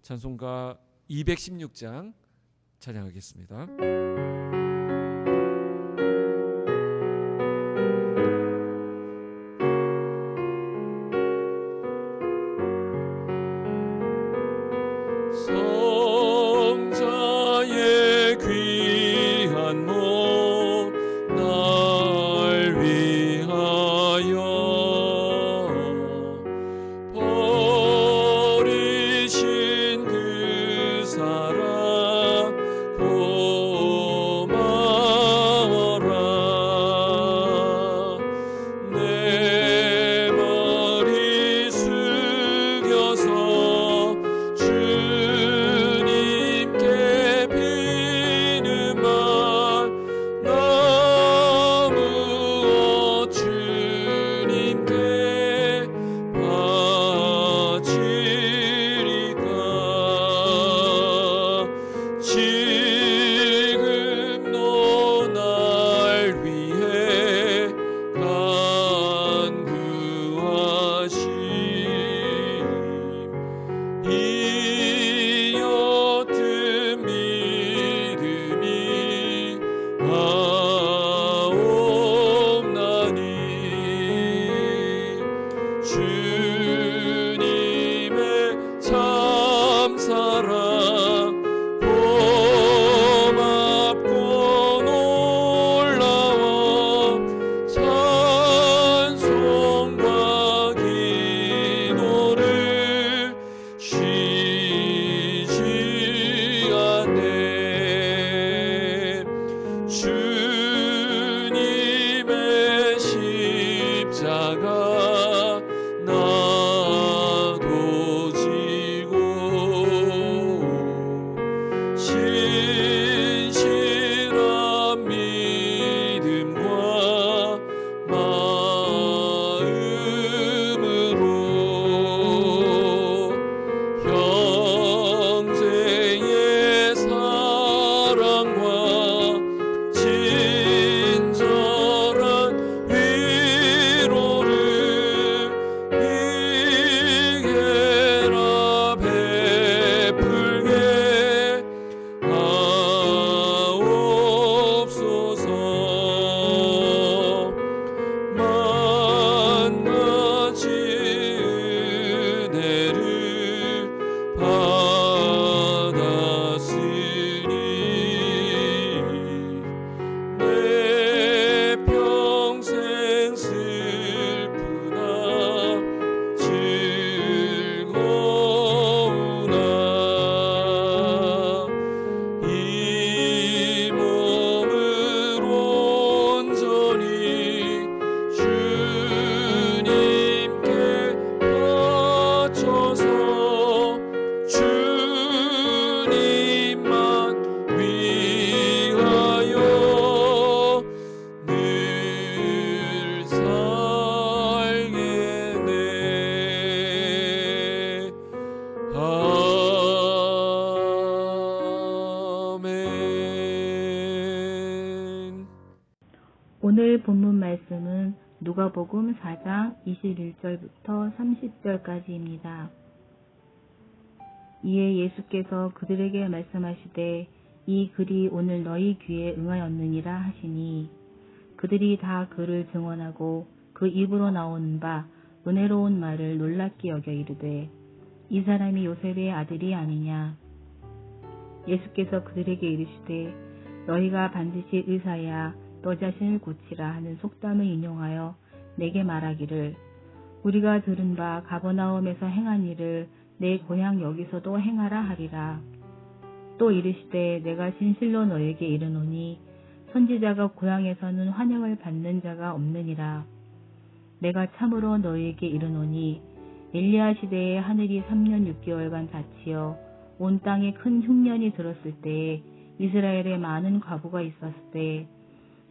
찬송가 216장 찬양하겠습니다. 성자의 귀한 몸 날 위하여 버리신 그 사랑 고마워라. 내 머리 숙여서 주님께 비는 말 나무어 주님께 바치리까. 지금도 날 위해 간구하심 이 옅은 믿음이 하옵나니 주님의 참사랑 고맙고 놀라워 찬송과 기도를 쉬지 않네. 주님의 십자가 나도 지고 신실한 믿음과 마음으로 형제의 사랑과 친절한 위로를 이게라 베풀게 하옵소서. 만 가지 은혜를 받았으니 내 평생 슬프나 즐거우나 이 몸을 온전히 주님께 바쳐서 주님만 위하여 늘 살겠네. 아멘. 오늘 본문 말씀은 누가복음 4장 21절부터 30절까지입니다. 이에 예수께서 그들에게 말씀하시되 이 글이 오늘 너희 귀에 응하였느니라 하시니 그들이 다 그를 증언하고 그 입으로 나오는 바 은혜로운 말을 놀랍게 여겨 이르되 이 사람이 요셉의 아들이 아니냐. 예수께서 그들에게 이르시되 너희가 반드시 의사야 너 자신을 고치라 하는 속담을 인용하여 내게 말하기를 우리가 들은 바 가버나움에서 행한 일을 내 고향 여기서도 행하라 하리라. 또 이르시되 내가 진실로 너에게 이르노니 선지자가 고향에서는 환영을 받는 자가 없느니라. 내가 참으로 너에게 이르노니 엘리야 시대에 하늘이 3년 6개월간 닫히어 온 땅에 큰 흉년이 들었을 때에 이스라엘에 많은 과부가 있었을 때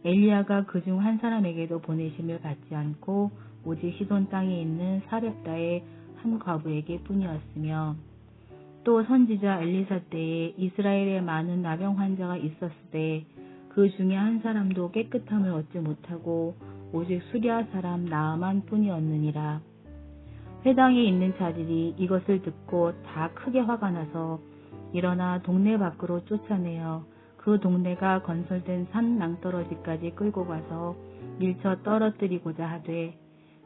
엘리야가 그중 한 사람에게도 보내심을 받지 않고 오직 시돈 땅에 있는 사렙다의 한 과부에게 뿐이었으며 또 선지자 엘리사 때에 이스라엘에 많은 나병 환자가 있었을 때 그 중에 한 사람도 깨끗함을 얻지 못하고 오직 수리아 사람 나아만 뿐이었느니라. 회당에 있는 자들이 이것을 듣고 다 크게 화가 나서 일어나 동네 밖으로 쫓아내어 그 동네가 건설된 산 낭떠러지까지 끌고 가서 밀쳐 떨어뜨리고자 하되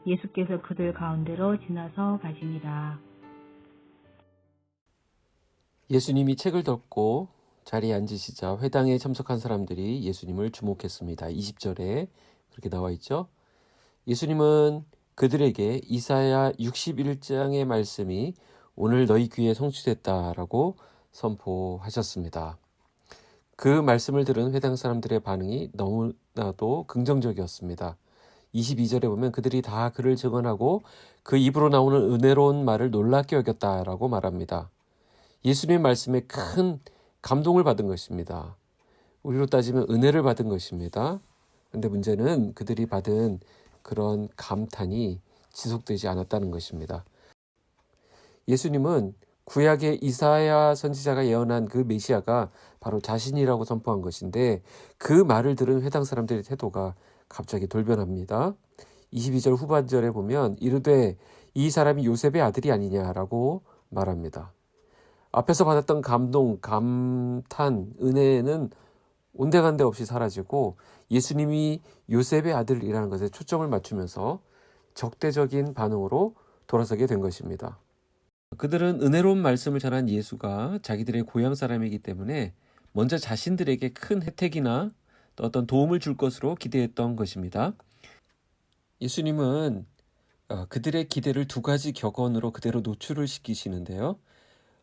예수께서 그들 가운데로 지나서 가시니라. 예수님이 책을 덮고 자리에 앉으시자 회당에 참석한 사람들이 예수님을 주목했습니다. 20절에 그렇게 나와 있죠. 예수님은 그들에게 이사야 61장의 말씀이 오늘 너희 귀에 성취됐다라고 선포하셨습니다. 그 말씀을 들은 회당 사람들의 반응이 너무나도 긍정적이었습니다. 22절에 보면 그들이 다 그를 증언하고 그 입으로 나오는 은혜로운 말을 놀랍게 여겼다라고 말합니다. 예수님의 말씀에 큰 감동을 받은 것입니다. 우리로 따지면 은혜를 받은 것입니다. 그런데 문제는 그들이 받은 그런 감탄이 지속되지 않았다는 것입니다. 예수님은 구약의 이사야 선지자가 예언한 그 메시아가 바로 자신이라고 선포한 것인데 그 말을 들은 회당 사람들의 태도가 갑자기 돌변합니다. 22절 후반절에 보면 이르되 이 사람이 요셉의 아들이 아니냐라고 말합니다. 앞에서 받았던 감동, 감탄, 은혜는 온데간데 없이 사라지고 예수님이 요셉의 아들이라는 것에 초점을 맞추면서 적대적인 반응으로 돌아서게 된 것입니다. 그들은 은혜로운 말씀을 전한 예수가 자기들의 고향 사람이기 때문에 먼저 자신들에게 큰 혜택이나 또 어떤 도움을 줄 것으로 기대했던 것입니다. 예수님은 그들의 기대를 두 가지 격언으로 그대로 노출을 시키시는데요.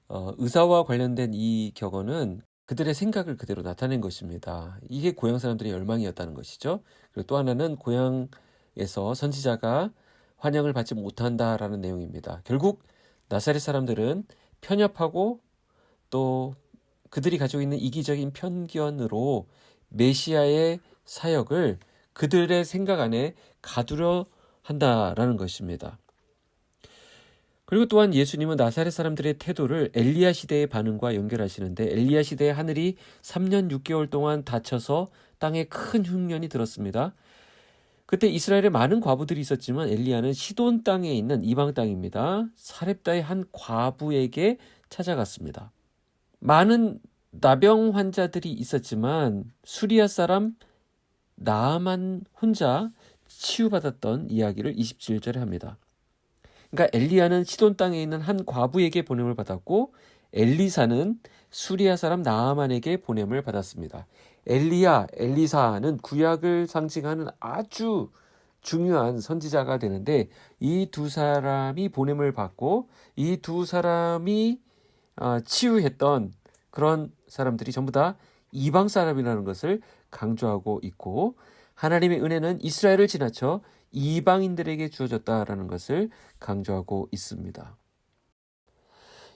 의사와 관련된 이 격언은 그들의 생각을 그대로 나타낸 것입니다. 이게 고향 사람들의 열망이었다는 것이죠. 그리고 또 하나는 고향에서 선지자가 환영을 받지 못한다라는 내용입니다. 결국 나사렛 사람들은 편협하고 또 그들이 가지고 있는 이기적인 편견으로 메시아의 사역을 그들의 생각 안에 가두려 한다라는 것입니다. 그리고 또한 예수님은 나사렛 사람들의 태도를 엘리야 시대의 반응과 연결하시는데 엘리야 시대에 하늘이 3년 6개월 동안 닫혀서 땅에 큰 흉년이 들었습니다. 그때 이스라엘에 많은 과부들이 있었지만 엘리야는 시돈 땅에 있는 이방 땅입니다. 사렙다의 한 과부에게 찾아갔습니다. 많은 나병 환자들이 있었지만 수리아 사람 나아만 혼자 치유받았던 이야기를 27절에 합니다. 그러니까 엘리야는 시돈 땅에 있는 한 과부에게 보냄을 받았고 엘리사는 수리아 사람 나아만에게 보냄을 받았습니다. 엘리야, 엘리사는 구약을 상징하는 아주 중요한 선지자가 되는데 이 두 사람이 보냄을 받고 이 두 사람이 치유했던 그런 사람들이 전부 다 이방 사람이라는 것을 강조하고 있고 하나님의 은혜는 이스라엘을 지나쳐 이방인들에게 주어졌다라는 것을 강조하고 있습니다.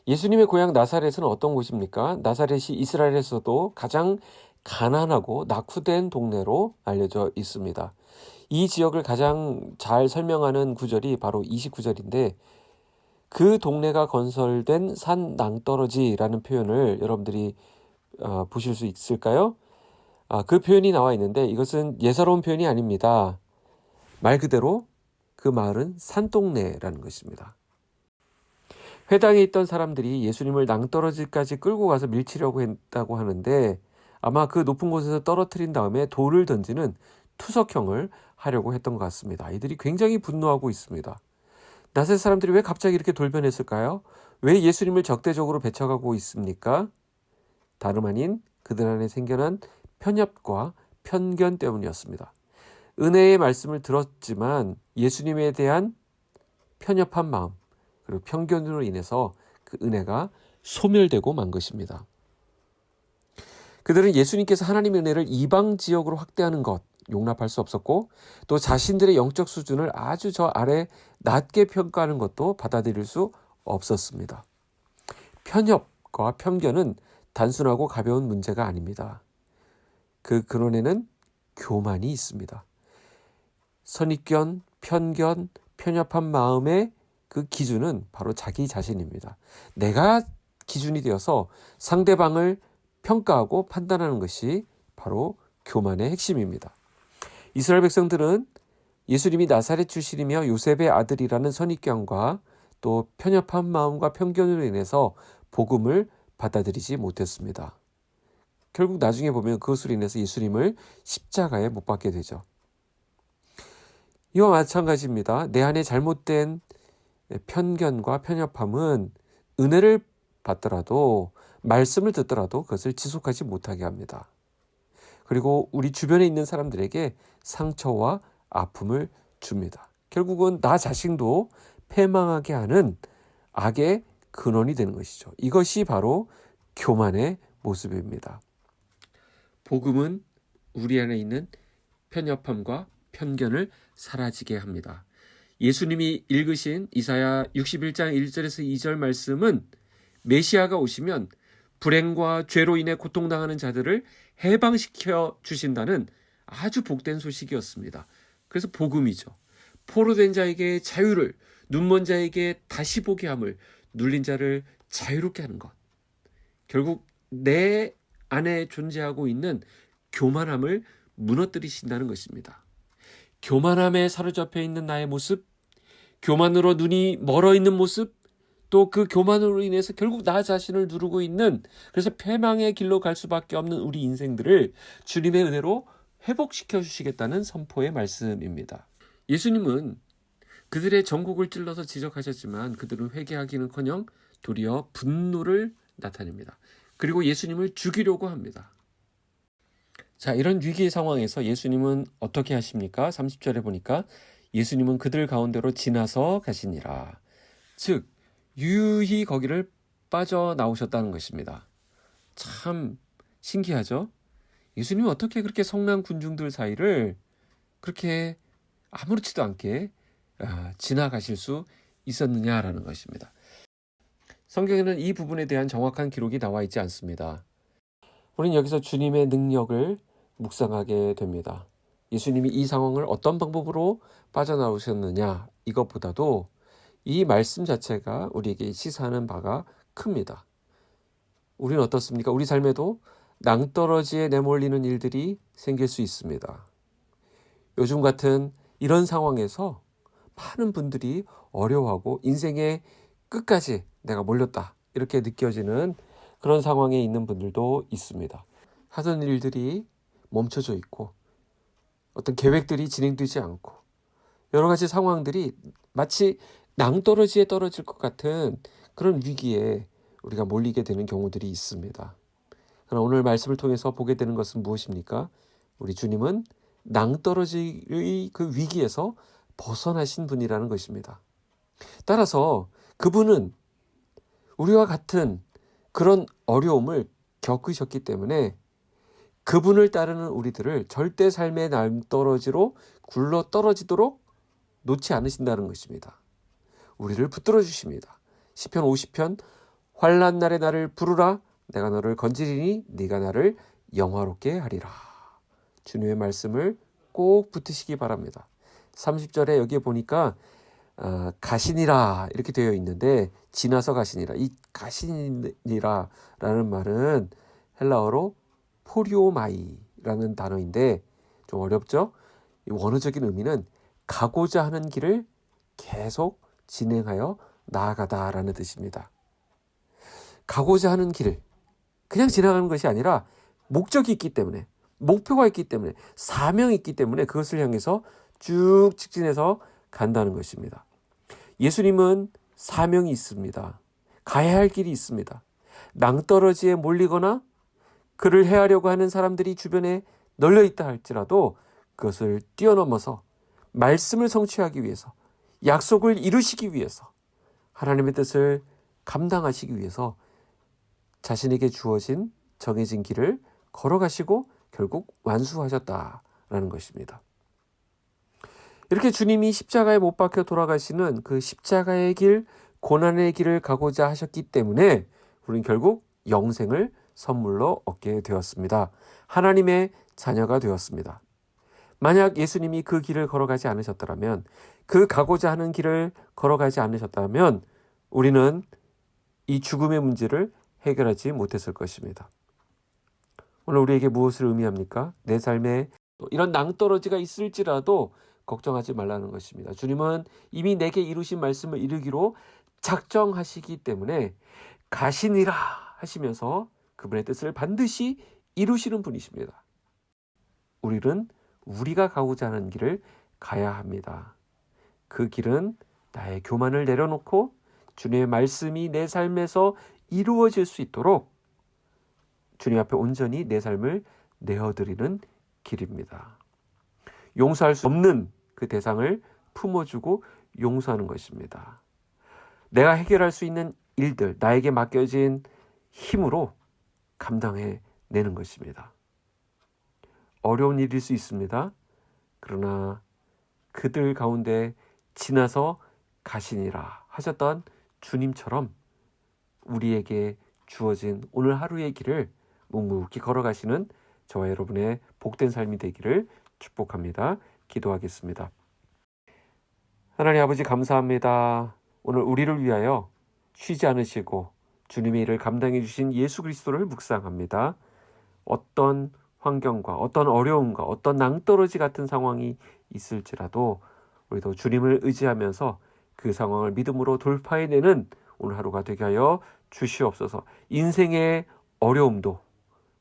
예수님의 고향 나사렛은 어떤 곳입니까? 나사렛이 이스라엘에서도 가장 가난하고 낙후된 동네로 알려져 있습니다. 이 지역을 가장 잘 설명하는 구절이 바로 29절인데 그 동네가 건설된 산 낭떠러지라는 표현을 여러분들이 보실 수 있을까요? 그 표현이 나와 있는데 이것은 예사로운 표현이 아닙니다. 말 그대로 그 마을은 산동네라는 것입니다. 회당에 있던 사람들이 예수님을 낭떠러지까지 끌고 가서 밀치려고 했다고 하는데 아마 그 높은 곳에서 떨어뜨린 다음에 돌을 던지는 투석형을 하려고 했던 것 같습니다. 이들이 굉장히 분노하고 있습니다. 나사렛 사람들이 왜 갑자기 이렇게 돌변했을까요? 왜 예수님을 적대적으로 배척하고 있습니까? 다름 아닌 그들 안에 생겨난 편협과 편견 때문이었습니다. 은혜의 말씀을 들었지만 예수님에 대한 편협한 마음 그리고 편견으로 인해서 그 은혜가 소멸되고 만 것입니다. 그들은 예수님께서 하나님의 은혜를 이방 지역으로 확대하는 것 용납할 수 없었고 또 자신들의 영적 수준을 아주 저 아래 낮게 평가하는 것도 받아들일 수 없었습니다. 편협과 편견은 단순하고 가벼운 문제가 아닙니다. 그 근원에는 교만이 있습니다. 선입견, 편견, 편협한 마음의 그 기준은 바로 자기 자신입니다. 내가 기준이 되어서 상대방을 평가하고 판단하는 것이 바로 교만의 핵심입니다. 이스라엘 백성들은 예수님이 나사렛 출신이며 요셉의 아들이라는 선입견과 또 편협한 마음과 편견으로 인해서 복음을 받아들이지 못했습니다. 결국 나중에 보면 그것으로 인해서 예수님을 십자가에 못 박게 되죠. 이와 마찬가지입니다. 내 안에 잘못된 편견과 편협함은 은혜를 받더라도 말씀을 듣더라도 그것을 지속하지 못하게 합니다. 그리고 우리 주변에 있는 사람들에게 상처와 아픔을 줍니다. 결국은 나 자신도 패망하게 하는 악의 근원이 되는 것이죠. 이것이 바로 교만의 모습입니다. 복음은 우리 안에 있는 편협함과 편견을 사라지게 합니다. 예수님이 읽으신 이사야 61장 1절에서 2절 말씀은 메시아가 오시면 불행과 죄로 인해 고통당하는 자들을 해방시켜 주신다는 아주 복된 소식이었습니다. 그래서 복음이죠. 포로된 자에게 자유를, 눈먼 자에게 다시 보게 함을, 눌린 자를 자유롭게 하는 것. 결국 내 안에 존재하고 있는 교만함을 무너뜨리신다는 것입니다. 교만함에 사로잡혀 있는 나의 모습, 교만으로 눈이 멀어 있는 모습, 또 그 교만으로 인해서 결국 나 자신을 누르고 있는, 그래서 패망의 길로 갈 수밖에 없는 우리 인생들을 주님의 은혜로 회복시켜 주시겠다는 선포의 말씀입니다. 예수님은 그들의 전곡을 찔러서 지적하셨지만 그들은 회개하기는커녕 도리어 분노를 나타냅니다. 그리고 예수님을 죽이려고 합니다. 자, 이런 위기의 상황에서 예수님은 어떻게 하십니까? 30절에 보니까 예수님은 그들 가운데로 지나서 가시니라. 즉 유유히 거기를 빠져나오셨다는 것입니다. 참 신기하죠? 예수님이 어떻게 그렇게 성난 군중들 사이를 그렇게 아무렇지도 않게 지나가실 수 있었느냐라는 것입니다. 성경에는 이 부분에 대한 정확한 기록이 나와 있지 않습니다. 우리는 여기서 주님의 능력을 묵상하게 됩니다. 예수님이 이 상황을 어떤 방법으로 빠져나오셨느냐, 이것보다도 이 말씀 자체가 우리에게 시사하는 바가 큽니다. 우리는 어떻습니까? 우리 삶에도 낭떠러지에 내몰리는 일들이 생길 수 있습니다. 요즘 같은 이런 상황에서 많은 분들이 어려워하고 인생의 끝까지 내가 몰렸다 이렇게 느껴지는 그런 상황에 있는 분들도 있습니다. 하던 일들이 멈춰져 있고 어떤 계획들이 진행되지 않고 여러 가지 상황들이 마치 낭떠러지에 떨어질 것 같은 그런 위기에 우리가 몰리게 되는 경우들이 있습니다. 그러나 오늘 말씀을 통해서 보게 되는 것은 무엇입니까? 우리 주님은 낭떠러지의 그 위기에서 벗어나신 분이라는 것입니다. 따라서 그분은 우리와 같은 그런 어려움을 겪으셨기 때문에 그분을 따르는 우리들을 절대 삶의 낭떠러지로 굴러 떨어지도록 놓지 않으신다는 것입니다. 우리를 붙들어 주십니다. 시편 50편 환난 날에 나를 부르라 내가 너를 건지리니 네가 나를 영화롭게 하리라. 주님의 말씀을 꼭 붙으시기 바랍니다. 30절에 여기에 보니까 가시니라 이렇게 되어 있는데 지나서 가시니라. 이 가시니라라는 말은 헬라어로 포리오마이라는 단어인데 좀 어렵죠? 이 원어적인 의미는 가고자 하는 길을 계속 진행하여 나아가다라는 뜻입니다. 가고자 하는 길을 그냥 지나가는 것이 아니라 목적이 있기 때문에, 목표가 있기 때문에, 사명이 있기 때문에 그것을 향해서 쭉 직진해서 간다는 것입니다. 예수님은 사명이 있습니다. 가야 할 길이 있습니다. 낭떠러지에 몰리거나 그를 해하려고 하는 사람들이 주변에 널려 있다 할지라도 그것을 뛰어넘어서 말씀을 성취하기 위해서, 약속을 이루시기 위해서, 하나님의 뜻을 감당하시기 위해서 자신에게 주어진 정해진 길을 걸어가시고 결국 완수하셨다라는 것입니다. 이렇게 주님이 십자가에 못 박혀 돌아가시는 그 십자가의 길, 고난의 길을 가고자 하셨기 때문에 우리는 결국 영생을 선물로 얻게 되었습니다. 하나님의 자녀가 되었습니다. 만약 예수님이 그 길을 걸어가지 않으셨더라면, 그 가고자 하는 길을 걸어가지 않으셨다면 우리는 이 죽음의 문제를 해결하지 못했을 것입니다. 오늘 우리에게 무엇을 의미합니까? 내 삶에 이런 낭떠러지가 있을지라도 걱정하지 말라는 것입니다. 주님은 이미 내게 이루신 말씀을 이루기로 작정하시기 때문에 가시니라 하시면서 그분의 뜻을 반드시 이루시는 분이십니다. 우리는 우리가 가고자 하는 길을 가야 합니다. 그 길은 나의 교만을 내려놓고 주님의 말씀이 내 삶에서 이루어질 수 있도록 주님 앞에 온전히 내 삶을 내어드리는 길입니다. 용서할 수 없는 그 대상을 품어주고 용서하는 것입니다. 내가 해결할 수 있는 일들, 나에게 맡겨진 힘으로 감당해내는 것입니다. 어려운 일일 수 있습니다. 그러나 그들 가운데 지나서 가시니라 하셨던 주님처럼 우리에게 주어진 오늘 하루의 길을 묵묵히 걸어가시는 저와 여러분의 복된 삶이 되기를 축복합니다. 기도하겠습니다. 하나님 아버지 감사합니다. 오늘 우리를 위하여 쉬지 않으시고 주님의 일을 감당해 주신 예수 그리스도를 묵상합니다. 어떤 환경과 어떤 어려움과 어떤 낭떠러지 같은 상황이 있을지라도 우리도 주님을 의지하면서 그 상황을 믿음으로 돌파해내는 오늘 하루가 되게 하여 주시옵소서. 인생의 어려움도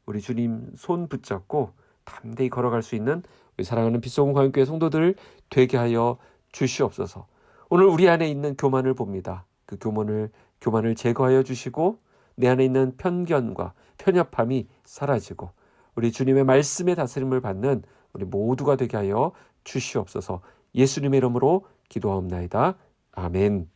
우리 주님 손 붙잡고 담대히 걸어갈 수 있는 우리 사랑하는 빛소금 광역교회 성도들 되게 하여 주시옵소서. 오늘 우리 안에 있는 교만을 봅니다. 그 교만을 제거하여 주시고 내 안에 있는 편견과 편협함이 사라지고 우리 주님의 말씀의 다스림을 받는 우리 모두가 되게 하여 주시옵소서. 예수님의 이름으로 기도하옵나이다. 아멘.